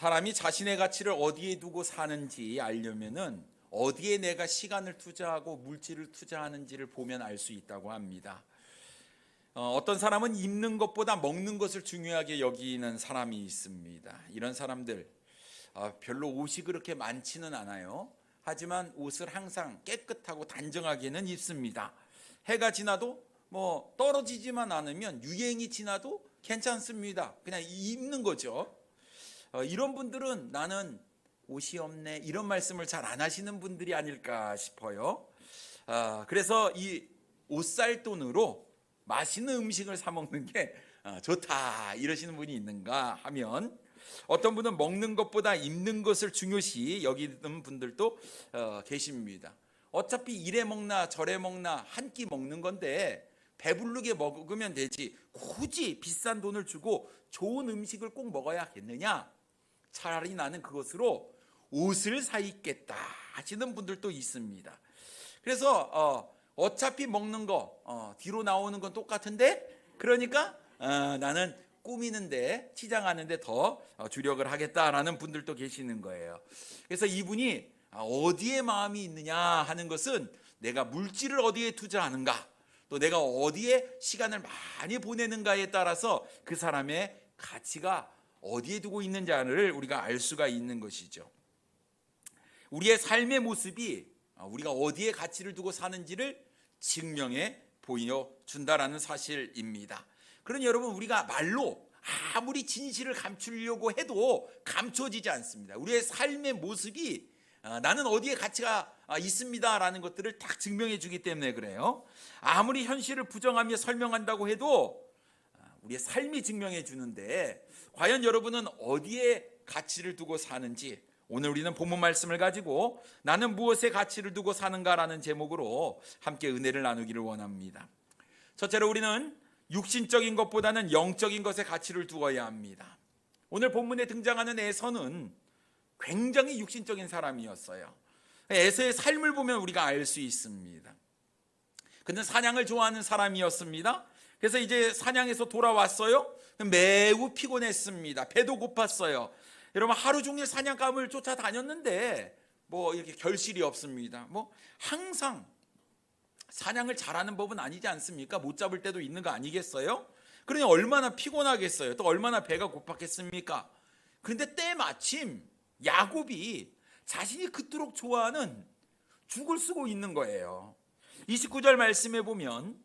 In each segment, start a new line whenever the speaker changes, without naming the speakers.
사람이 자신의 가치를 어디에 두고 사는지 알려면은 어디에 내가 시간을 투자하고 물질을 투자하는지를 보면 알 수 있다고 합니다. 어떤 사람은 입는 것보다 먹는 것을 중요하게 여기는 사람이 있습니다. 이런 사람들 별로 옷이 그렇게 많지는 않아요. 하지만 옷을 항상 깨끗하고 단정하게는 입습니다. 해가 지나도 뭐 떨어지지만 않으면 유행이 지나도 괜찮습니다. 그냥 입는 거죠. 이런 분들은 나는 옷이 없네 이런 말씀을 잘 안 하시는 분들이 아닐까 싶어요. 그래서 이 옷 살 돈으로 맛있는 음식을 사 먹는 게 좋다 이러시는 분이 있는가 하면, 어떤 분은 먹는 것보다 입는 것을 중요시 여기는 분들도 계십니다. 어차피 이래 먹나 저래 먹나 한 끼 먹는 건데 배부르게 먹으면 되지 굳이 비싼 돈을 주고 좋은 음식을 꼭 먹어야겠느냐, 차라리 나는 그것으로 옷을 사 입겠다 하시는 분들도 있습니다. 그래서 어차피 먹는 거 뒤로 나오는 건 똑같은데, 그러니까 나는 꾸미는데 치장하는데 더 주력을 하겠다라는 분들도 계시는 거예요. 그래서 이분이 어디에 마음이 있느냐 하는 것은 내가 물질을 어디에 투자하는가, 또 내가 어디에 시간을 많이 보내는가에 따라서 그 사람의 가치가 어디에 두고 있는지를 우리가 알 수가 있는 것이죠. 우리의 삶의 모습이 우리가 어디에 가치를 두고 사는지를 증명해 보여준다라는 사실입니다. 그러니 여러분, 우리가 말로 아무리 진실을 감추려고 해도 감춰지지 않습니다. 우리의 삶의 모습이 나는 어디에 가치가 있습니다라는 것들을 딱 증명해 주기 때문에 그래요. 아무리 현실을 부정하며 설명한다고 해도 우리의 삶이 증명해 주는데, 과연 여러분은 어디에 가치를 두고 사는지, 오늘 우리는 본문 말씀을 가지고 나는 무엇에 가치를 두고 사는가라는 제목으로 함께 은혜를 나누기를 원합니다. 첫째로 우리는 육신적인 것보다는 영적인 것에 가치를 두어야 합니다. 오늘 본문에 등장하는 에서는 굉장히 육신적인 사람이었어요. 에서의 삶을 보면 우리가 알 수 있습니다. 그는 사냥을 좋아하는 사람이었습니다. 그래서 이제 사냥에서 돌아왔어요. 매우 피곤했습니다. 배도 고팠어요. 여러분, 하루 종일 사냥감을 쫓아다녔는데 뭐 이렇게 결실이 없습니다. 뭐 항상 사냥을 잘하는 법은 아니지 않습니까? 못 잡을 때도 있는 거 아니겠어요? 그러니 얼마나 피곤하겠어요. 또 얼마나 배가 고팠겠습니까? 그런데 때마침 야곱이 자신이 그토록 좋아하는 죽을 쓰고 있는 거예요. 29절 말씀에 보면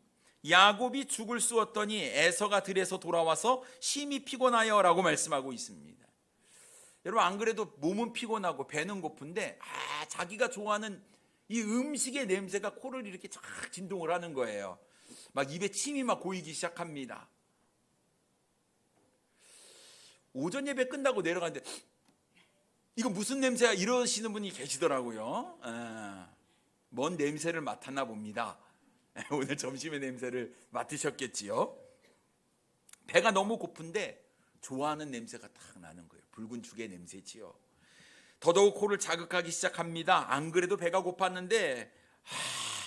야곱이 죽을 쑤었더니 에서가 들에서 돌아와서 심히 피곤하여 라고 말씀하고 있습니다. 여러분, 안 그래도 몸은 피곤하고 배는 고픈데 자기가 좋아하는 이 음식의 냄새가 코를 이렇게 쫙 진동을 하는 거예요. 막 입에 침이 막 고이기 시작합니다. 오전 예배 끝나고 내려가는데 이거 무슨 냄새야 이러시는 분이 계시더라고요. 뭔 냄새를 맡았나 봅니다. 오늘 점심의 냄새를 맡으셨겠지요. 배가 너무 고픈데 좋아하는 냄새가 딱 나는 거예요. 붉은 죽의 냄새지요. 더더욱 코를 자극하기 시작합니다. 안 그래도 배가 고팠는데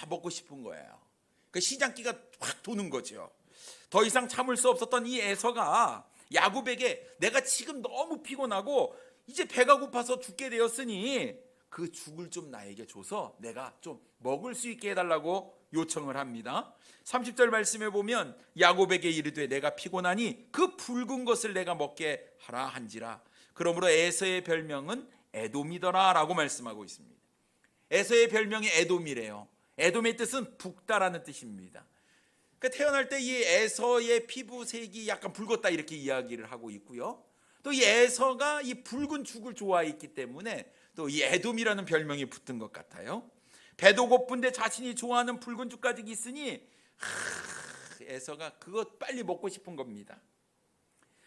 먹고 싶은 거예요. 그 시장기가 확 도는 거죠. 더 이상 참을 수 없었던 이 에서가 야곱에게 내가 지금 너무 피곤하고 이제 배가 고파서 죽게 되었으니 그 죽을 좀 나에게 줘서 내가 좀 먹을 수 있게 해달라고 요청을 합니다. 30절 말씀에 보면 야곱에게 이르되 내가 피곤하니 그 붉은 것을 내가 먹게 하라 한지라. 그러므로 에서의 별명은 에돔이더라 라고 말씀하고 있습니다. 에서의 별명이 에돔이래요. 에돔의 뜻은 붉다라는 뜻입니다. 그러니까 태어날 때 이 에서의 피부색이 약간 붉었다 이렇게 이야기를 하고 있고요. 또 이 에서가 이 붉은 죽을 좋아했기 때문에 또 이 에돔이라는 별명이 붙은 것 같아요. 배도 고픈데 자신이 좋아하는 붉은 죽까지 있으니 에서가 그것 빨리 먹고 싶은 겁니다.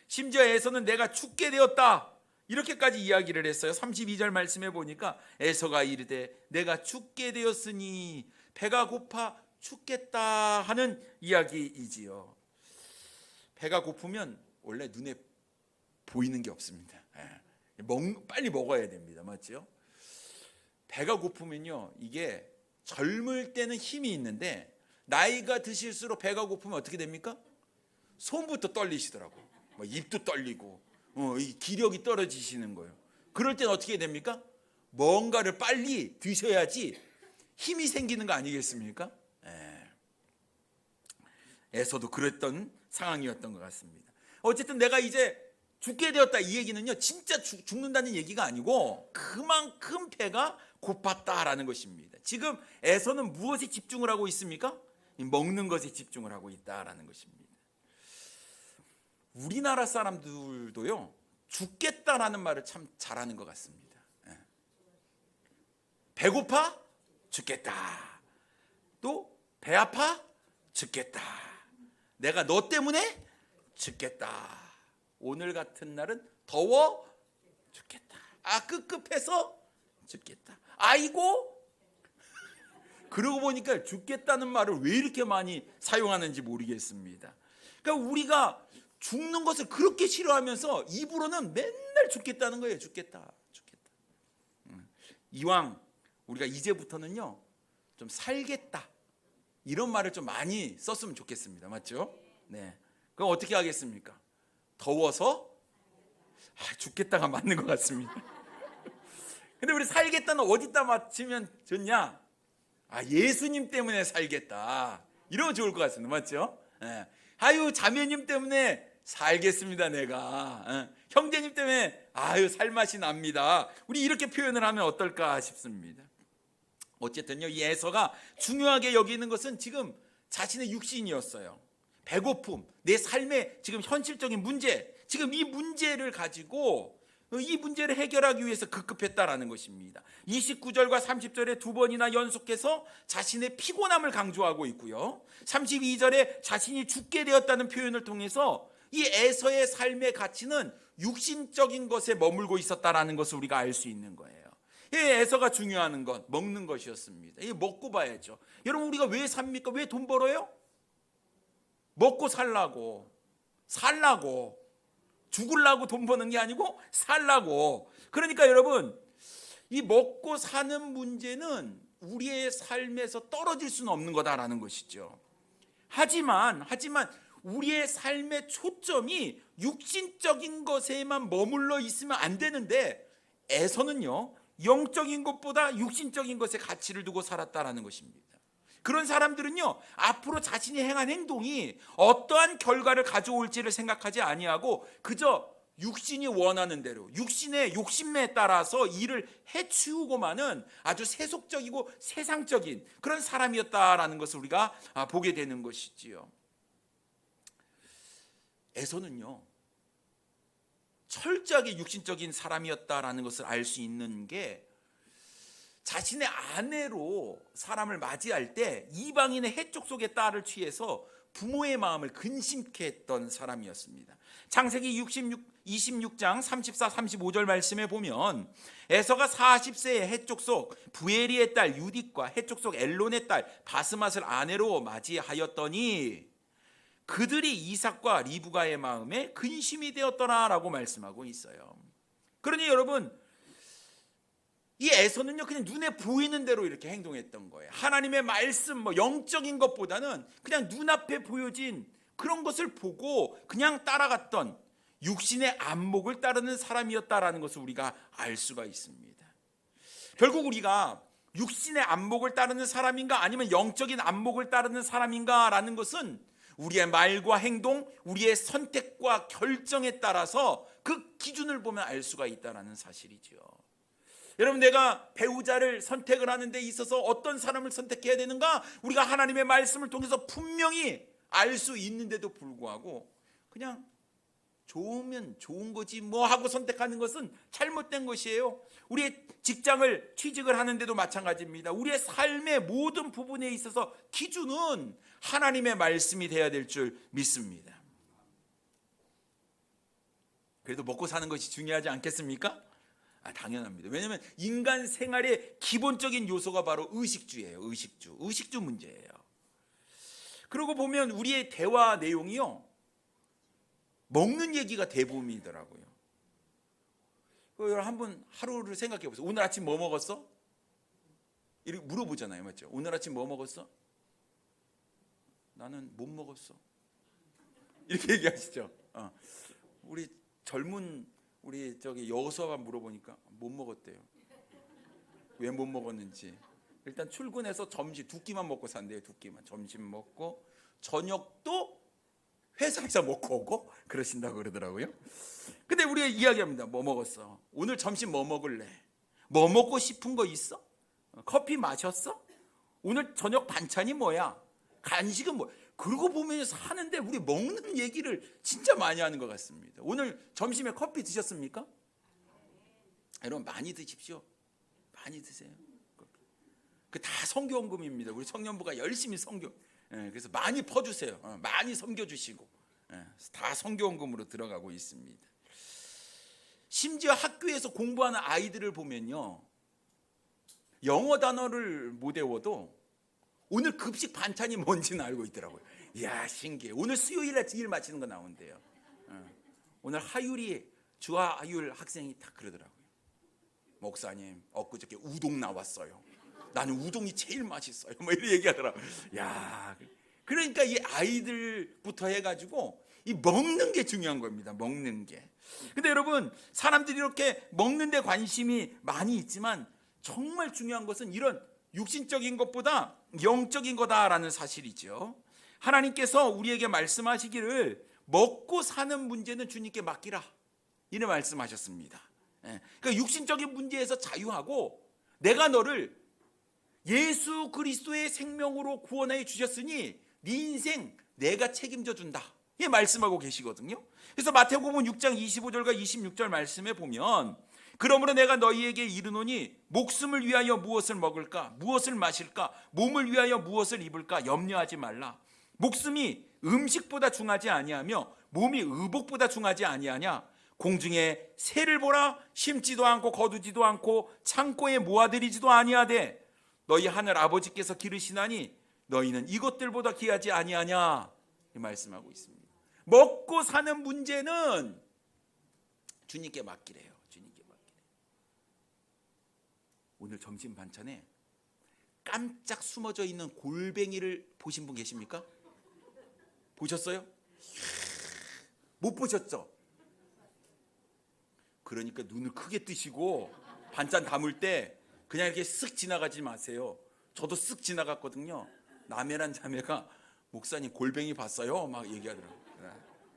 심지어 에서는 내가 죽게 되었다 이렇게까지 이야기를 했어요. 32절 말씀해 보니까 에서가 이르되 내가 죽게 되었으니 배가 고파 죽겠다 하는 이야기이지요. 배가 고프면 원래 눈에 보이는 게 없습니다. 빨리 먹어야 됩니다. 맞죠? 배가 고프면요, 이게 젊을 때는 힘이 있는데 나이가 드실수록 배가 고프면 어떻게 됩니까? 손부터 떨리시더라고요. 입도 떨리고 이 기력이 떨어지시는 거예요. 그럴 땐 어떻게 됩니까? 뭔가를 빨리 드셔야지 힘이 생기는 거 아니겠습니까? 에서도 그랬던 상황이었던 것 같습니다. 어쨌든 내가 이제 죽게 되었다, 이 얘기는요 진짜 죽는다는 얘기가 아니고 그만큼 배가 고팠다라는 것입니다. 지금 에서는 무엇에 집중을 하고 있습니까? 먹는 것에 집중을 하고 있다라는 것입니다. 우리나라 사람들도요 죽겠다라는 말을 참 잘하는 것 같습니다. 배고파? 죽겠다. 또 배 아파? 죽겠다. 내가 너 때문에 죽겠다. 오늘 같은 날은 더워? 죽겠다. 급급해서 죽겠다. 아이고. 그러고 보니까 죽겠다는 말을 왜 이렇게 많이 사용하는지 모르겠습니다. 그러니까 우리가 죽는 것을 그렇게 싫어하면서 입으로는 맨날 죽겠다는 거예요. 죽겠다. 이왕 우리가 이제부터는요 좀 살겠다 이런 말을 좀 많이 썼으면 좋겠습니다. 맞죠? 네. 그럼 어떻게 하겠습니까? 더워서 죽겠다가 맞는 것 같습니다. 근데 우리 살겠다는 어디다 맞추면 좋냐? 예수님 때문에 살겠다. 이러면 좋을 것 같습니다. 맞죠? 네. 자매님 때문에 살겠습니다. 내가 형제님 때문에 살맛이 납니다. 우리 이렇게 표현을 하면 어떨까 싶습니다. 어쨌든요 이 에서가 중요하게 여기는 것은 지금 자신의 육신이었어요. 배고픔, 내 삶의 지금 현실적인 문제, 지금 이 문제를 가지고 이 문제를 해결하기 위해서 급급했다라는 것입니다. 29절과 30절에 두 번이나 연속해서 자신의 피곤함을 강조하고 있고요, 32절에 자신이 죽게 되었다는 표현을 통해서 이 에서의 삶의 가치는 육신적인 것에 머물고 있었다라는 것을 우리가 알 수 있는 거예요. 에서가 중요한 건 먹는 것이었습니다. 먹고 봐야죠. 여러분 우리가 왜 삽니까? 왜 돈 벌어요? 먹고 살라고 죽으려고 돈 버는 게 아니고 살라고. 그러니까 여러분 이 먹고 사는 문제는 우리의 삶에서 떨어질 수는 없는 거다라는 것이죠. 하지만 우리의 삶의 초점이 육신적인 것에만 머물러 있으면 안 되는데 에서는요 영적인 것보다 육신적인 것에 가치를 두고 살았다라는 것입니다. 그런 사람들은요 앞으로 자신이 행한 행동이 어떠한 결과를 가져올지를 생각하지 아니하고 그저 육신이 원하는 대로 육신의 욕심에 따라서 일을 해치우고만은 아주 세속적이고 세상적인 그런 사람이었다라는 것을 우리가 보게 되는 것이지요. 에서는요 철저하게 육신적인 사람이었다라는 것을 알 수 있는 게 자신의 아내로 사람을 맞이할 때 이방인의 해족 속의 딸을 취해서 부모의 마음을 근심케 했던 사람이었습니다. 창세기 26장 34, 35절 말씀에 보면 에서가 40세의 해족 속 부에리의 딸 유딧과 해족 속 엘론의 딸 바스맛을 아내로 맞이하였더니 그들이 이삭과 리브가의 마음에 근심이 되었더라라고 말씀하고 있어요. 그러니 여러분 이 에서는요 그냥 눈에 보이는 대로 이렇게 행동했던 거예요. 하나님의 말씀 영적인 것보다는 그냥 눈앞에 보여진 그런 것을 보고 그냥 따라갔던 육신의 안목을 따르는 사람이었다라는 것을 우리가 알 수가 있습니다. 결국 우리가 육신의 안목을 따르는 사람인가 아니면 영적인 안목을 따르는 사람인가라는 것은 우리의 말과 행동, 우리의 선택과 결정에 따라서 그 기준을 보면 알 수가 있다는 사실이죠. 여러분 내가 배우자를 선택을 하는 데 있어서 어떤 사람을 선택해야 되는가 우리가 하나님의 말씀을 통해서 분명히 알 수 있는데도 불구하고 그냥 좋으면 좋은 거지 하고 선택하는 것은 잘못된 것이에요. 우리의 직장을 취직을 하는데도 마찬가지입니다. 우리의 삶의 모든 부분에 있어서 기준은 하나님의 말씀이 되어야 될 줄 믿습니다. 그래도 먹고 사는 것이 중요하지 않겠습니까? 당연합니다. 왜냐하면 인간 생활의 기본적인 요소가 바로 의식주예요. 의식주 문제예요. 그러고 보면 우리의 대화 내용이요 먹는 얘기가 대부분이더라고요. 여러분 한번 하루를 생각해 보세요. 오늘 아침 뭐 먹었어? 이렇게 물어보잖아요. 맞죠? 오늘 아침 뭐 먹었어? 나는 못 먹었어. 이렇게 얘기하시죠. 우리 젊은 우리 저기 여수아가 물어보니까 못 먹었대요. 왜 못 먹었는지. 일단 출근해서 점심 2끼만 먹고 산대요. 2끼만 점심 먹고 저녁도 회사에서 먹고 오고 그러신다고 그러더라고요. 근데 우리가 이야기합니다. 뭐 먹었어? 오늘 점심 뭐 먹을래? 뭐 먹고 싶은 거 있어? 커피 마셨어? 오늘 저녁 반찬이 뭐야? 간식은 뭐? 그러고 보면서 하는데 우리 먹는 얘기를 진짜 많이 하는 것 같습니다. 오늘 점심에 커피 드셨습니까? 여러분 많이 드십시오. 많이 드세요. 그 다 선교헌금입니다. 우리 청년부가 열심히 선교, 그래서 많이 퍼주세요. 많이 섬겨주시고, 다 선교헌금으로 들어가고 있습니다. 심지어 학교에서 공부하는 아이들을 보면요, 영어 단어를 못 외워도 오늘 급식 반찬이 뭔지는 알고 있더라고요. 이야, 신기해. 오늘 수요일에 일 마치는 거 나온대요. 오늘 하율이 주하율 학생이 딱 그러더라고요. 목사님, 엊그저께 우동 나왔어요. 나는 우동이 제일 맛있어요. 뭐 이렇게 얘기하더라고요. 야, 그러니까 이 아이들부터 해가지고 이 먹는 게 중요한 겁니다. 먹는 게. 근데 여러분, 사람들이 이렇게 먹는 데 관심이 많이 있지만 정말 중요한 것은 이런 육신적인 것보다 영적인 거다라는 사실이죠. 하나님께서 우리에게 말씀하시기를 먹고 사는 문제는 주님께 맡기라, 이래 말씀하셨습니다. 그러니까 육신적인 문제에서 자유하고 내가 너를 예수 그리스도의 생명으로 구원해 주셨으니 네 인생 내가 책임져 준다, 이 말씀하고 계시거든요. 그래서 마태복음 6장 25절과 26절 말씀에 보면, 그러므로 내가 너희에게 이르노니 목숨을 위하여 무엇을 먹을까, 무엇을 마실까, 몸을 위하여 무엇을 입을까 염려하지 말라. 목숨이 음식보다 중하지 아니하며 몸이 의복보다 중하지 아니하냐. 공중에 새를 보라. 심지도 않고 거두지도 않고 창고에 모아들이지도 아니하되 너희 하늘 아버지께서 기르시나니 너희는 이것들보다 귀하지 아니하냐, 이 말씀하고 있습니다. 먹고 사는 문제는 주님께 맡기래요. 주님께 맡기래요. 오늘 점심 반찬에 깜짝 숨어져 있는 골뱅이를 보신 분 계십니까? 보셨어요? 못 보셨죠? 그러니까 눈을 크게 뜨시고 반찬 담을 때 그냥 이렇게 쓱 지나가지 마세요. 저도 쓱 지나갔거든요. 남해란 자매가 목사님 골뱅이 봤어요? 막 얘기하더라고요.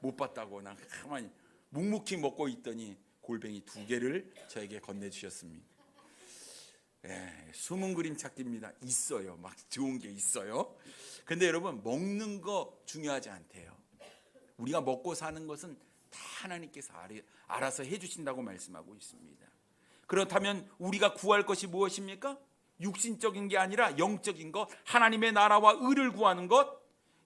못 봤다고. 난 가만히 묵묵히 먹고 있더니 골뱅이 2개를 저에게 건네주셨습니다. 숨은 그림 찾기입니다. 있어요. 막 좋은 게 있어요. 근데 여러분, 먹는 거 중요하지 않대요. 우리가 먹고 사는 것은 다 하나님께서 알아서 해주신다고 말씀하고 있습니다. 그렇다면 우리가 구할 것이 무엇입니까? 육신적인 게 아니라 영적인 것, 하나님의 나라와 의를 구하는 것,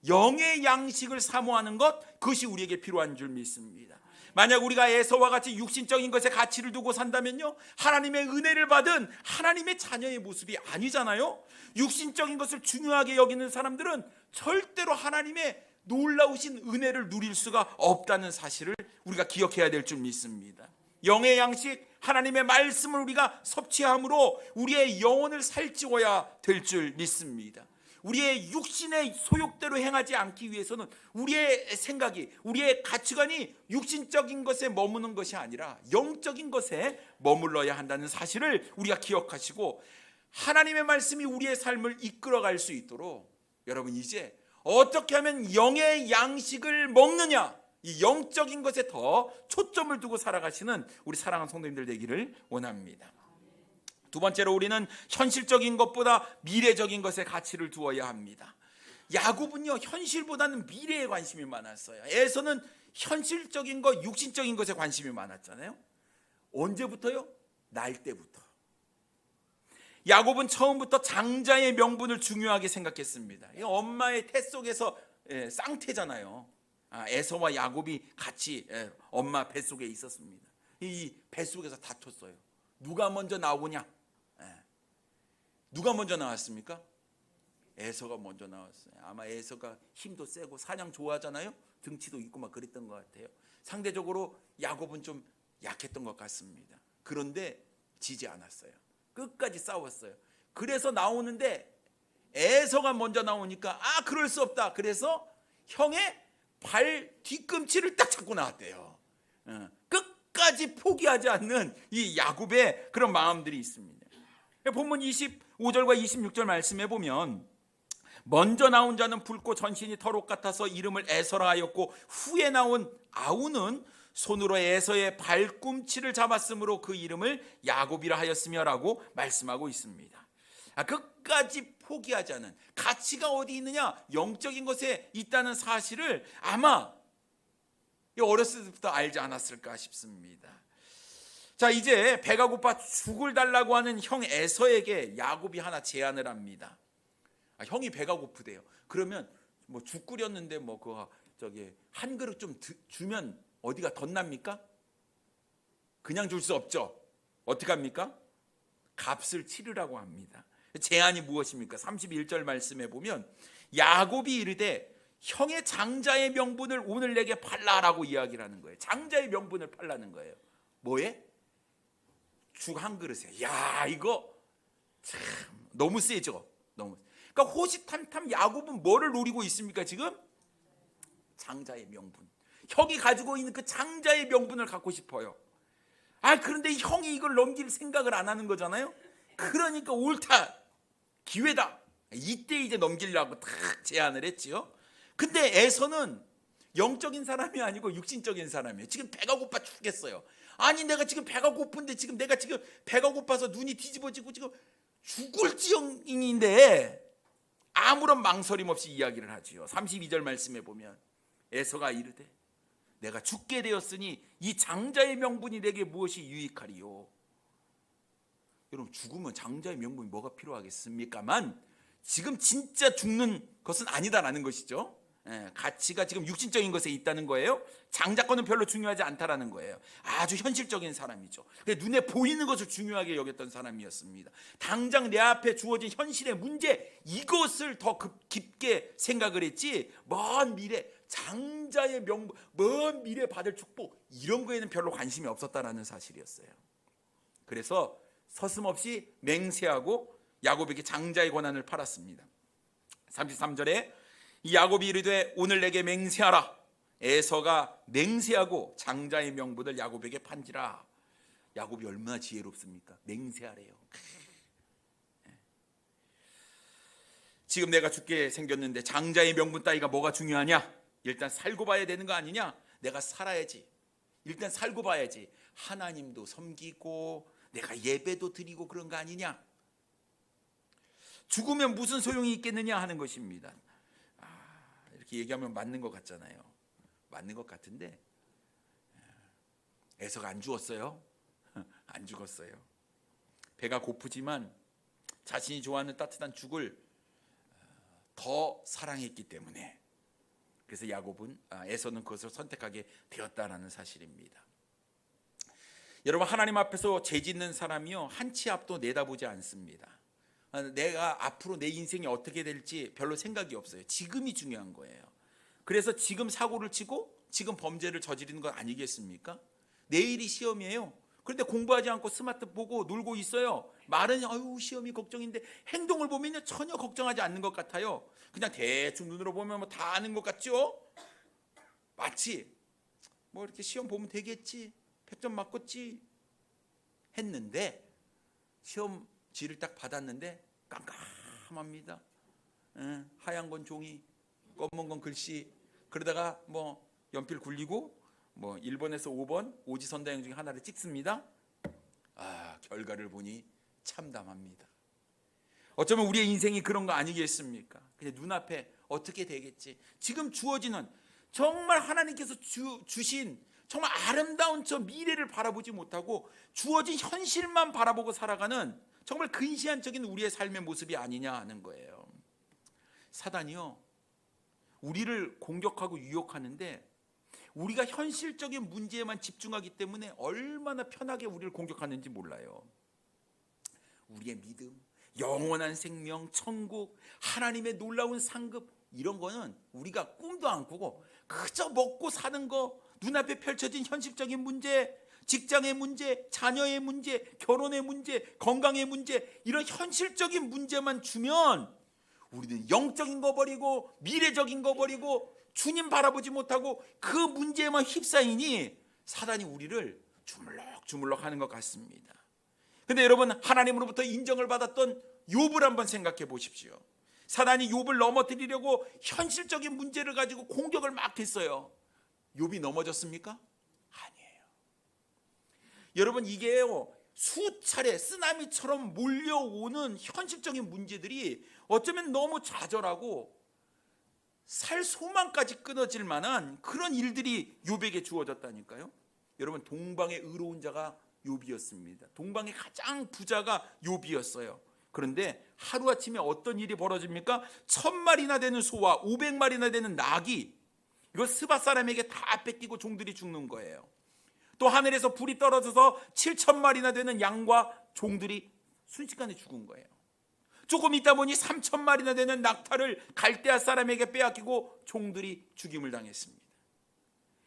영의 양식을 사모하는 것, 그것이 우리에게 필요한 줄 믿습니다. 만약 우리가 에서와 같이 육신적인 것에 가치를 두고 산다면요, 하나님의 은혜를 받은 하나님의 자녀의 모습이 아니잖아요. 육신적인 것을 중요하게 여기는 사람들은 절대로 하나님의 놀라우신 은혜를 누릴 수가 없다는 사실을 우리가 기억해야 될 줄 믿습니다. 영의 양식, 하나님의 말씀을 우리가 섭취함으로 우리의 영혼을 살찌워야 될 줄 믿습니다. 우리의 육신의 소욕대로 행하지 않기 위해서는 우리의 생각이, 우리의 가치관이 육신적인 것에 머무는 것이 아니라 영적인 것에 머물러야 한다는 사실을 우리가 기억하시고, 하나님의 말씀이 우리의 삶을 이끌어갈 수 있도록 여러분, 이제 어떻게 하면 영의 양식을 먹느냐, 이 영적인 것에 더 초점을 두고 살아가시는 우리 사랑하는 성도님들 되기를 원합니다. 두 번째로, 우리는 현실적인 것보다 미래적인 것에 가치를 두어야 합니다. 야곱은요, 현실보다는 미래에 관심이 많았어요. 에서는 현실적인 것, 육신적인 것에 관심이 많았잖아요. 언제부터요? 날 때부터. 야곱은 처음부터 장자의 명분을 중요하게 생각했습니다. 엄마의 태 속에서 쌍태잖아요. 에서와 야곱이 같이 엄마 뱃속에 있었습니다. 이 뱃속에서 다퉜어요. 누가 먼저 나오냐? 누가 먼저 나왔습니까? 에서가 먼저 나왔어요. 아마 에서가 힘도 세고 사냥 좋아하잖아요. 등치도 있고 막 그랬던 것 같아요. 상대적으로 야곱은 좀 약했던 것 같습니다. 그런데 지지 않았어요. 끝까지 싸웠어요. 그래서 나오는데 에서가 먼저 나오니까 그럴 수 없다. 그래서 형의 발 뒤꿈치를 딱 잡고 나왔대요. 끝까지 포기하지 않는 이 야곱의 그런 마음들이 있습니다. 본문 25절과 26절 말씀해 보면 먼저 나온 자는 붉고 전신이 털옷 같아서 이름을 에서라 하였고 후에 나온 아우는 손으로 에서의 발꿈치를 잡았으므로 그 이름을 야곱이라 하였으며라고 말씀하고 있습니다. 끝까지 포기하지 않은, 가치가 어디 있느냐, 영적인 것에 있다는 사실을 아마 어렸을 때부터 알지 않았을까 싶습니다. 자, 이제 배가 고파 죽을 달라고 하는 형 에서에게 야곱이 하나 제안을 합니다. 형이 배가 고프대요. 그러면 뭐 죽 끓였는데 뭐 한 그릇 좀 주면 어디가 덧납니까? 그냥 줄 수 없죠. 어떻게 합니까? 값을 치르라고 합니다. 제안이 무엇입니까? 31절 말씀해 보면 야곱이 이르되 형의 장자의 명분을 오늘 내게 팔라라고 이야기를 하는 거예요. 장자의 명분을 팔라는 거예요. 뭐에? 죽 한 그릇에. 야, 이거 참 너무 세죠. 너무. 그러니까 호시탐탐 야곱은 뭐를 노리고 있습니까? 지금 장자의 명분. 형이 가지고 있는 그 장자의 명분을 갖고 싶어요. 그런데 형이 이걸 넘길 생각을 안 하는 거잖아요. 그러니까 옳다, 기회다, 이때 이제 넘기려고 딱 제안을 했지요. 근데 에서는 영적인 사람이 아니고 육신적인 사람이에요. 지금 배가 고파 죽겠어요. 아니, 내가 지금 배가 고픈데 지금 내가 지금 배가 고파서 눈이 뒤집어지고 지금 죽을 지경인데 아무런 망설임 없이 이야기를 하지요. 32절 말씀에 보면 에서가 이르되 내가 죽게 되었으니 이 장자의 명분이 내게 무엇이 유익하리요. 여러분, 죽으면 장자의 명분이 뭐가 필요하겠습니까만 지금 진짜 죽는 것은 아니다라는 것이죠. 가치가 지금 육신적인 것에 있다는 거예요. 장자권은 별로 중요하지 않다라는 거예요. 아주 현실적인 사람이죠. 눈에 보이는 것을 중요하게 여겼던 사람이었습니다. 당장 내 앞에 주어진 현실의 문제, 이것을 더 깊게 생각을 했지 먼 미래, 장자의 명분, 먼 미래 받을 축복, 이런 거에는 별로 관심이 없었다라는 사실이었어요. 그래서 서슴없이 맹세하고 야곱에게 장자의 권한을 팔았습니다. 33절에 이 야곱이 이르되 오늘 내게 맹세하라. 에서가 맹세하고 장자의 명분을 야곱에게 판지라. 야곱이 얼마나 지혜롭습니까? 맹세하래요. 지금 내가 죽게 생겼는데 장자의 명분 따위가 뭐가 중요하냐? 일단 살고 봐야 되는 거 아니냐? 내가 살아야지. 일단 살고 봐야지. 하나님도 섬기고 내가 예배도 드리고 그런 거 아니냐? 죽으면 무슨 소용이 있겠느냐 하는 것입니다. 이렇게 얘기하면 맞는 것 같잖아요. 맞는 것 같은데 에서가 안 죽었어요. 안 죽었어요. 배가 고프지만 자신이 좋아하는 따뜻한 죽을 더 사랑했기 때문에, 그래서 에서는 그것을 선택하게 되었다라는 사실입니다. 여러분, 하나님 앞에서 죄짓는 사람이요 한 치 앞도 내다보지 않습니다. 내가 앞으로 내 인생이 어떻게 될지 별로 생각이 없어요. 지금이 중요한 거예요. 그래서 지금 사고를 치고 지금 범죄를 저지르는 건 아니겠습니까? 내일이 시험이에요. 그런데 공부하지 않고 스마트 보고 놀고 있어요. 말은 시험이 걱정인데 행동을 보면 전혀 걱정하지 않는 것 같아요. 그냥 대충 눈으로 보면 다 아는 것 같죠? 마치 이렇게 시험 보면 되겠지, 100점 맞겠지 했는데 시험지를 딱 받았는데 깜깜합니다. 하얀 건 종이, 검은 건 글씨. 그러다가 연필 굴리고 1번에서 5번 오지선다형 중에 하나를 찍습니다. 결과를 보니 참담합니다. 어쩌면 우리의 인생이 그런 거 아니겠습니까? 그냥 눈앞에 어떻게 되겠지, 지금 주어지는 정말 하나님께서 주신 정말 아름다운 저 미래를 바라보지 못하고 주어진 현실만 바라보고 살아가는 정말 근시안적인 우리의 삶의 모습이 아니냐 하는 거예요. 사단이요, 우리를 공격하고 유혹하는데 우리가 현실적인 문제에만 집중하기 때문에 얼마나 편하게 우리를 공격하는지 몰라요. 우리의 믿음, 영원한 생명, 천국, 하나님의 놀라운 상급, 이런 거는 우리가 꿈도 안 꾸고 그저 먹고 사는 거, 눈앞에 펼쳐진 현실적인 문제, 직장의 문제, 자녀의 문제, 결혼의 문제, 건강의 문제, 이런 현실적인 문제만 주면 우리는 영적인 거 버리고 미래적인 거 버리고 주님 바라보지 못하고 그 문제에만 휩싸이니 사단이 우리를 주물럭주물럭 하는 것 같습니다. 근데 여러분, 하나님으로부터 인정을 받았던 욥을 한번 생각해 보십시오. 사단이 욥을 넘어뜨리려고 현실적인 문제를 가지고 공격을 막 했어요. 욥이 넘어졌습니까? 아니에요. 여러분, 이게요, 수차례 쓰나미처럼 몰려오는 현실적인 문제들이 어쩌면 너무 좌절하고 살 소망까지 끊어질 만한 그런 일들이 욥에게 주어졌다니까요. 여러분, 동방의 의로운 자가 욥이었습니다. 동방의 가장 부자가 욥이었어요. 그런데 하루아침에 어떤 일이 벌어집니까? 1000마리나 되는 소와 500마리나 되는 낙이, 이거 스바 사람에게 다 뺏기고 종들이 죽는 거예요. 또 하늘에서 불이 떨어져서 7000마리나 되는 양과 종들이 순식간에 죽은 거예요. 조금 있다 보니 3000마리나 되는 낙타를 갈대아 사람에게 빼앗기고 종들이 죽임을 당했습니다.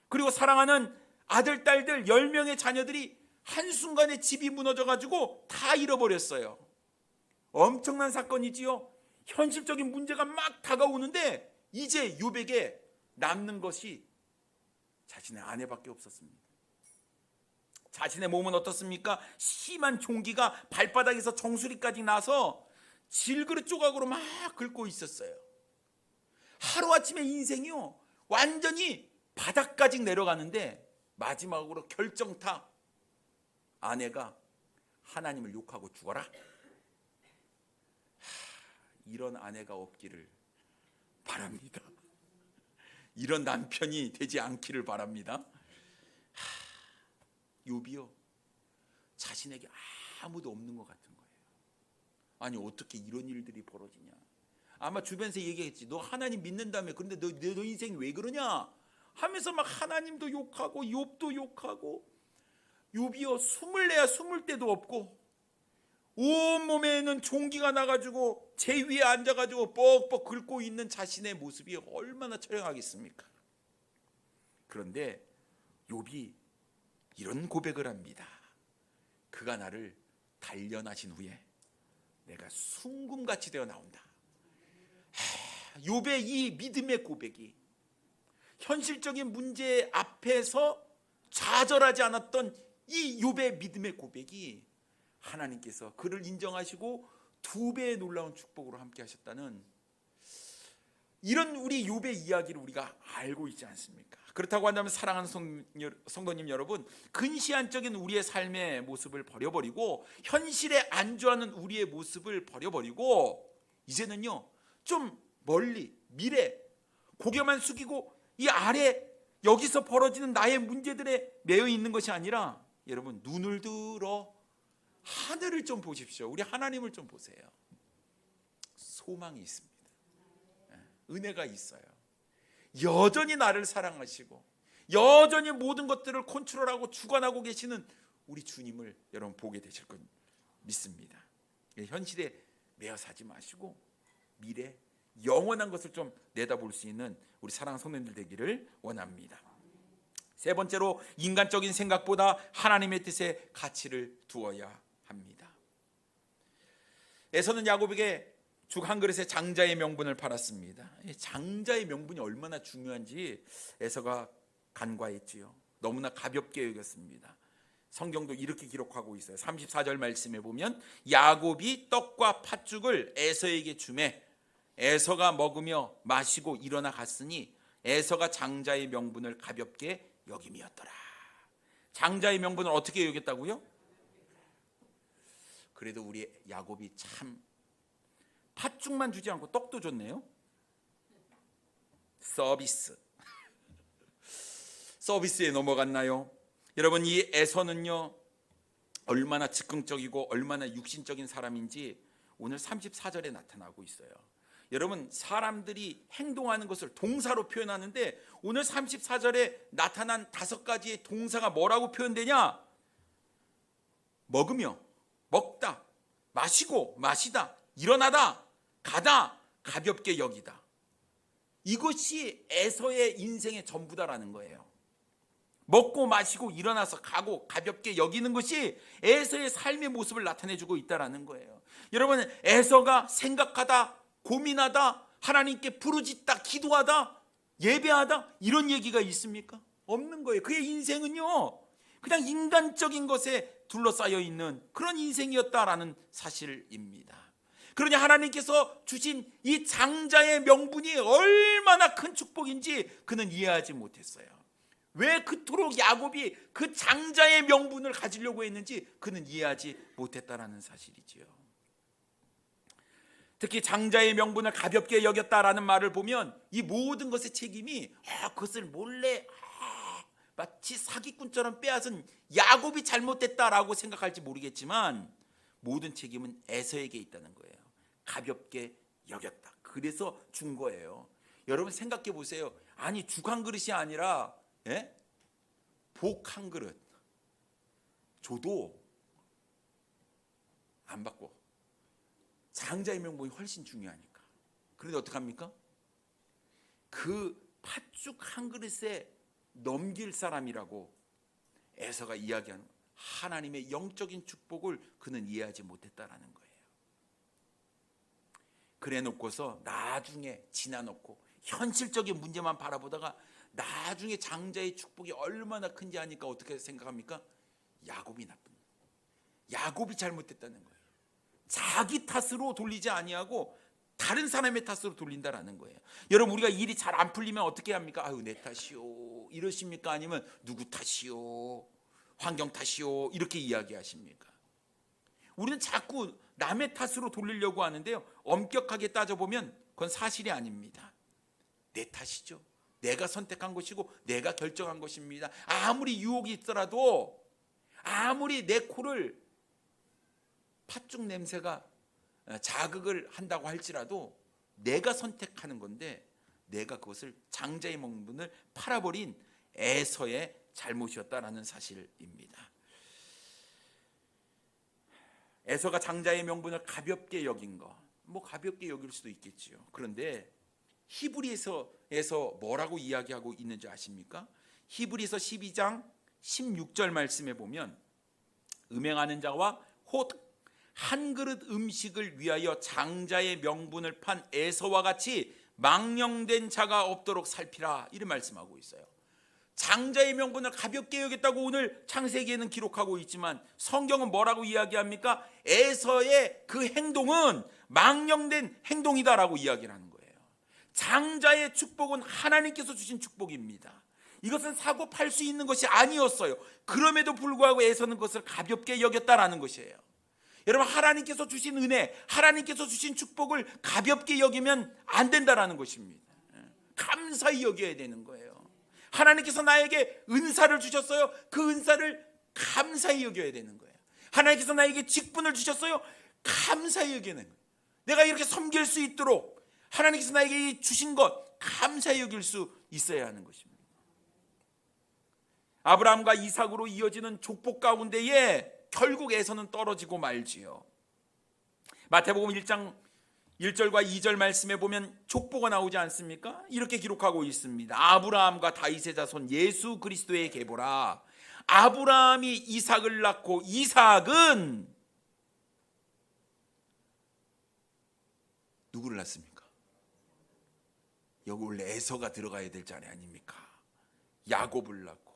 그리고 사랑하는 아들, 딸들 10명의 자녀들이 한순간에 집이 무너져가지고 다 잃어버렸어요. 엄청난 사건이지요. 현실적인 문제가 막 다가오는데 이제 욥에게 남는 것이 자신의 아내밖에 없었습니다. 자신의 몸은 어떻습니까? 심한 종기가 발바닥에서 정수리까지 나서 질그릇 조각으로 막 긁고 있었어요. 하루아침에 인생이요, 완전히 바닥까지 내려가는데 마지막으로 결정타, 아내가 하나님을 욕하고 죽어라. 이런 아내가 없기를 바랍니다. 이런 남편이 되지 않기를 바랍니다. 욥이요, 자신에게 아무도 없는 것 같은 거예요. 아니, 어떻게 이런 일들이 벌어지냐. 아마 주변에서 얘기했지. 너 하나님 믿는다며. 그런데 너 인생이 왜 그러냐 하면서 막 하나님도 욕하고 욥도 욕하고. 욥이요, 숨을 내야 숨을 데도 없고 온몸에는 종기가 나가지고 제 위에 앉아가지고 뻑뻑 긁고 있는 자신의 모습이 얼마나 처량하겠습니까? 그런데 욥이 이런 고백을 합니다. 그가 나를 단련하신 후에 내가 순금같이 되어 나온다. 욥의 이 믿음의 고백이 현실적인 문제 앞에서 좌절하지 않았던 이 욥의 믿음의 고백이 하나님께서 그를 인정하시고 2배의 놀라운 축복으로 함께 하셨다는, 이런 우리 욥의 이야기를 우리가 알고 있지 않습니까? 그렇다고 한다면 사랑하는 성도님 여러분, 근시안적인 우리의 삶의 모습을 버려버리고 현실에 안주하는 우리의 모습을 버려버리고 이제는요, 좀 멀리 미래 고개만 숙이고 이 아래 여기서 벌어지는 나의 문제들에 매여 있는 것이 아니라, 여러분, 눈을 들어 하늘을 좀 보십시오. 우리 하나님을 좀 보세요. 소망이 있습니다. 은혜가 있어요. 여전히 나를 사랑하시고 여전히 모든 것들을 컨트롤하고 주관하고 계시는 우리 주님을 여러분 보게 되실 건 믿습니다. 현실에 매여 사지 마시고 미래 영원한 것을 좀 내다볼 수 있는 우리 사랑하는 성도님들 되기를 원합니다. 세 번째로, 인간적인 생각보다 하나님의 뜻에 가치를 두어야 합니다. 에서는 야곱에게 죽 한 그릇에 장자의 명분을 팔았습니다. 장자의 명분이 얼마나 중요한지 에서가 간과했지요. 너무나 가볍게 여겼습니다. 성경도 이렇게 기록하고 있어요. 34절 말씀에 보면 야곱이 떡과 팥죽을 에서에게 주매 에서가 먹으며 마시고 일어나 갔으니 에서가 장자의 명분을 가볍게 여김이었더라. 장자의 명분을 어떻게 여겼다고요? 그래도 우리 야곱이 참 팥죽만 주지 않고 떡도 줬네요. 서비스에 넘어갔나요? 여러분, 이 에서는요, 얼마나 즉흥적이고 얼마나 육신적인 사람인지 오늘 34절에 나타나고 있어요. 여러분, 사람들이 행동하는 것을 동사로 표현하는데 오늘 34절에 나타난 5가지의 동사가 뭐라고 표현되냐? 먹으며, 먹다, 마시고, 마시다, 일어나다, 가다, 가볍게 여기다. 이것이 에서의 인생의 전부다라는 거예요. 먹고 마시고 일어나서 가고 가볍게 여기는 것이 에서의 삶의 모습을 나타내주고 있다라는 거예요. 여러분, 에서가 생각하다, 고민하다, 하나님께 부르짖다, 기도하다, 예배하다, 이런 얘기가 있습니까? 없는 거예요. 그의 인생은요, 그냥 인간적인 것에 둘러싸여 있는 그런 인생이었다라는 사실입니다. 그러니 하나님께서 주신 이 장자의 명분이 얼마나 큰 축복인지 그는 이해하지 못했어요. 왜 그토록 야곱이 그 장자의 명분을 가지려고 했는지 그는 이해하지 못했다라는 사실이지요. 특히 장자의 명분을 가볍게 여겼다라는 말을 보면 이 모든 것의 책임이 그것을 몰래 마치 사기꾼처럼 빼앗은 야곱이 잘못됐다라고 생각할지 모르겠지만 모든 책임은 에서에게 있다는 거예요. 가볍게 여겼다. 그래서 준 거예요. 여러분 생각해 보세요. 아니 죽 한 그릇이 아니라 복 한 그릇 줘도 안 받고 장자의 명분이 훨씬 중요하니까. 그런데 어떡합니까? 그 팥죽 한 그릇에 넘길 사람이라고 에서가 이야기하는 하나님의 영적인 축복을 그는 이해하지 못했다라는 거예요. 그래 놓고서 나중에 지나놓고 현실적인 문제만 바라보다가 나중에 장자의 축복이 얼마나 큰지 아니까 어떻게 생각합니까? 야곱이 나쁜, 야곱이 잘못됐다는 거예요. 자기 탓으로 돌리지 아니하고 다른 사람의 탓으로 돌린다라는 거예요. 여러분 우리가 일이 잘 안 풀리면 어떻게 합니까? 아유 내 탓이요 이러십니까? 아니면 누구 탓이요, 환경 탓이요 이렇게 이야기하십니까? 우리는 자꾸 남의 탓으로 돌리려고 하는데요, 엄격하게 따져보면 그건 사실이 아닙니다. 내 탓이죠. 내가 선택한 것이고 내가 결정한 것입니다. 아무리 유혹이 있더라도, 아무리 내 코를 팥죽 냄새가 자극을 한다고 할지라도 내가 선택하는 건데, 내가 그것을 장자의 명분을 팔아버린 에서의 잘못이었다라는 사실입니다. 에서가 장자의 명분을 가볍게 여긴 거, 뭐 가볍게 여길 수도 있겠지요. 그런데 히브리서에서 뭐라고 이야기하고 있는지 아십니까? 히브리서 12장 16절 말씀에 보면 음행하는 자와 곧 한 그릇 음식을 위하여 장자의 명분을 판 에서와 같이 망령된 자가 없도록 살피라, 이런 말씀하고 있어요. 장자의 명분을 가볍게 여겼다고 오늘 창세기에는 기록하고 있지만 성경은 뭐라고 이야기합니까? 에서의 그 행동은 망령된 행동이다라고 이야기를 하는 거예요. 장자의 축복은 하나님께서 주신 축복입니다. 이것은 사고 팔 수 있는 것이 아니었어요. 그럼에도 불구하고 에서는 그것을 가볍게 여겼다라는 것이에요. 여러분 하나님께서 주신 은혜, 하나님께서 주신 축복을 가볍게 여기면 안 된다라는 것입니다. 감사히 여겨야 되는 거예요. 하나님께서 나에게 은사를 주셨어요. 그 은사를 감사히 여겨야 되는 거예요. 하나님께서 나에게 직분을 주셨어요. 감사히 여기는 거예요. 내가 이렇게 섬길 수 있도록 하나님께서 나에게 주신 것 감사히 여길 수 있어야 하는 것입니다. 아브라함과 이삭으로 이어지는 족복 가운데에 결국 에서는 떨어지고 말지요. 마태복음 1장 1절과 2절 말씀에 보면 족보가 나오지 않습니까? 이렇게 기록하고 있습니다. 아브라함과 다윗의 자손 예수 그리스도의 계보라. 아브라함이 이삭을 낳고 이삭은 누구를 낳습니까? 여기 원래 에서가 들어가야 될 자리 아닙니까? 야곱을 낳고,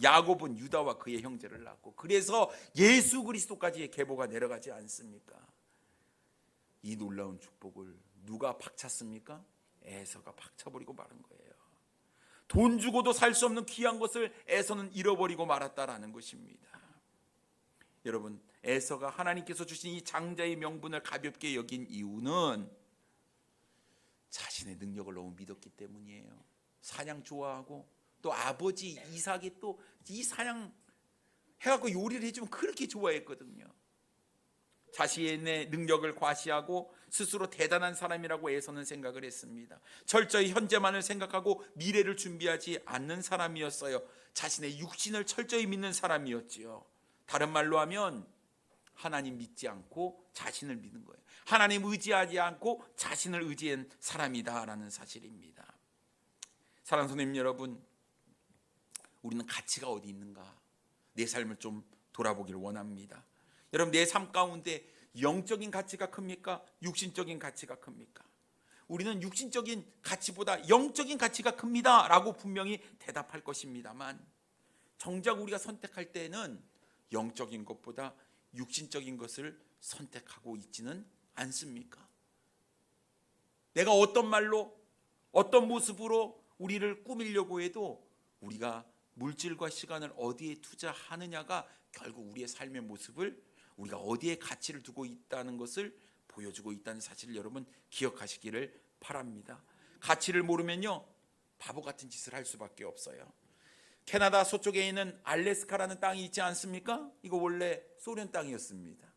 야곱은 유다와 그의 형제를 낳고, 그래서 예수 그리스도까지의 계보가 내려가지 않습니까? 이 놀라운 축복을 누가 박찼습니까? 에서가 박차버리고 마른 거예요. 돈 주고도 살 수 없는 귀한 것을 에서는 잃어버리고 말았다라는 것입니다. 여러분, 에서가 하나님께서 주신 이 장자의 명분을 가볍게 여긴 이유는 자신의 능력을 너무 믿었기 때문이에요. 사냥 좋아하고, 또 아버지 이삭이 또 이 사냥 해갖고 요리를 해주면 그렇게 좋아했거든요. 자신의 능력을 과시하고 스스로 대단한 사람이라고 에서는 생각을 했습니다. 철저히 현재만을 생각하고 미래를 준비하지 않는 사람이었어요. 자신의 육신을 철저히 믿는 사람이었지요. 다른 말로 하면 하나님 믿지 않고 자신을 믿는 거예요. 하나님 의지하지 않고 자신을 의지한 사람이다라는 사실입니다. 사랑하는 손님 여러분, 우리는 가치가 어디 있는가? 내 삶을 좀 돌아보기를 원합니다. 여러분, 내 삶 가운데 영적인 가치가 큽니까? 육신적인 가치가 큽니까? 우리는 육신적인 가치보다 영적인 가치가 큽니다 라고 분명히 대답할 것입니다만, 정작 우리가 선택할 때는 영적인 것보다 육신적인 것을 선택하고 있지는 않습니까? 내가 어떤 말로 어떤 모습으로 우리를 꾸미려고 해도 우리가 물질과 시간을 어디에 투자하느냐가 결국 우리의 삶의 모습을, 우리가 어디에 가치를 두고 있다는 것을 보여주고 있다는 사실을 여러분 기억하시기를 바랍니다. 가치를 모르면요, 바보 같은 짓을 할 수밖에 없어요. 캐나다 서쪽에 있는 알래스카라는 땅이 있지 않습니까? 이거 원래 소련 땅이었습니다.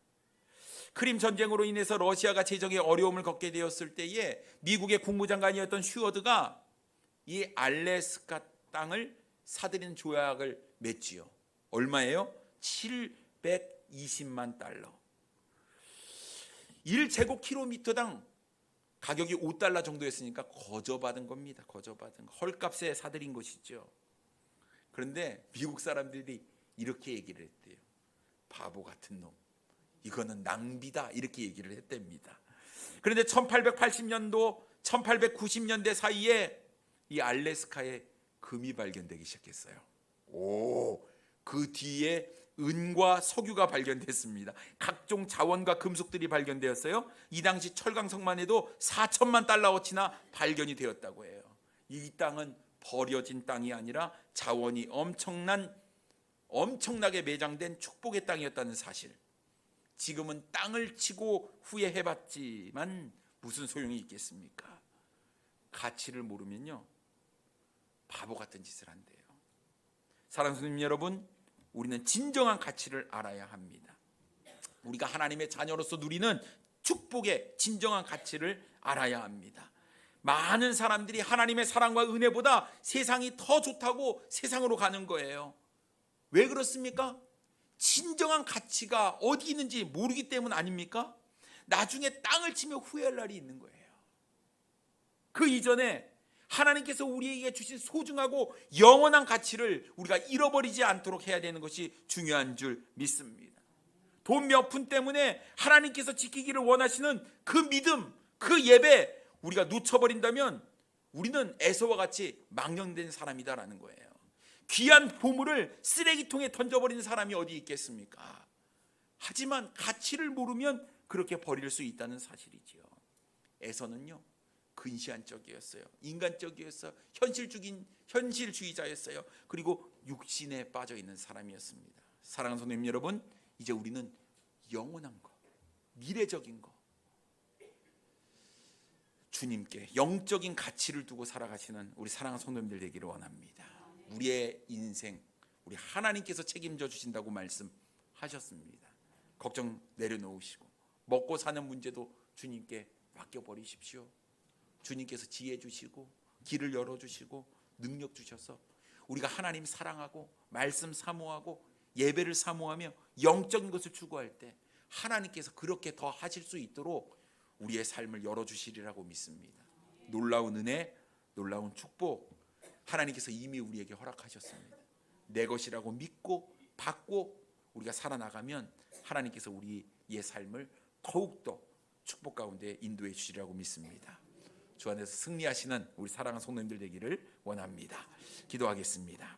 크림 전쟁으로 인해서 러시아가 재정에 어려움을 겪게 되었을 때에 미국의 국무장관이었던 슈어드가 이 알래스카 땅을 사들이는 조약을 맺지요. 얼마예요? 720만 달러. 1제곱킬로미터당 가격이 5달러 정도였으니까 거저받은 겁니다. 거저받은 헐값에 사들인 것이죠. 그런데 미국 사람들이 이렇게 얘기를 했대요. 바보 같은 놈, 이거는 낭비다, 이렇게 얘기를 했답니다. 그런데 1880년도 1890년대 사이에 이 알래스카에 금이 발견되기 시작했어요. 그 뒤에 은과 석유가 발견됐습니다. 각종 자원과 금속들이 발견되었어요. 이 당시 철강석만 해도 4천만 달러어치나 발견이 되었다고 해요. 이 땅은 버려진 땅이 아니라 자원이 엄청나게 매장된 축복의 땅이었다는 사실. 지금은 땅을 치고 후회해봤지만 무슨 소용이 있겠습니까? 가치를 모르면요, 바보 같은 짓을 한대요. 사랑하는 성도님 여러분, 우리는 진정한 가치를 알아야 합니다. 우리가 하나님의 자녀로서 누리는 축복의 진정한 가치를 알아야 합니다. 많은 사람들이 하나님의 사랑과 은혜보다 세상이 더 좋다고 세상으로 가는 거예요. 왜 그렇습니까? 진정한 가치가 어디 있는지 모르기 때문 아닙니까? 나중에 땅을 치며 후회할 날이 있는 거예요. 그 이전에 하나님께서 우리에게 주신 소중하고 영원한 가치를 우리가 잃어버리지 않도록 해야 되는 것이 중요한 줄 믿습니다. 돈 몇 푼 때문에 하나님께서 지키기를 원하시는 그 믿음, 그 예배 우리가 놓쳐버린다면 우리는 에서와 같이 망령된 사람이다라는 거예요. 귀한 보물을 쓰레기통에 던져버리는 사람이 어디 있겠습니까? 하지만 가치를 모르면 그렇게 버릴 수 있다는 사실이지요. 에서는요, 근시안적이었어요. 인간적이었어요. 현실주의자였어요. 그리고 육신에 빠져 있는 사람이었습니다. 사랑하는 성도님 여러분, 이제 우리는 영원한 거, 미래적인 거, 주님께 영적인 가치를 두고 살아가시는 우리 사랑하는 성도님들 되기를 원합니다. 우리의 인생, 우리 하나님께서 책임져 주신다고 말씀하셨습니다. 걱정 내려놓으시고 먹고 사는 문제도 주님께 맡겨버리십시오. 주님께서 지혜 주시고 길을 열어주시고 능력 주셔서 우리가 하나님 사랑하고 말씀 사모하고 예배를 사모하며 영적인 것을 추구할 때 하나님께서 그렇게 더 하실 수 있도록 우리의 삶을 열어주시리라고 믿습니다. 놀라운 은혜, 놀라운 축복 하나님께서 이미 우리에게 허락하셨습니다. 내 것이라고 믿고 받고 우리가 살아나가면 하나님께서 우리의 삶을 더욱더 축복 가운데 인도해 주시리라고 믿습니다. 주 안에서 승리하시는 우리 사랑하는 성도님들 되기를 원합니다. 기도하겠습니다.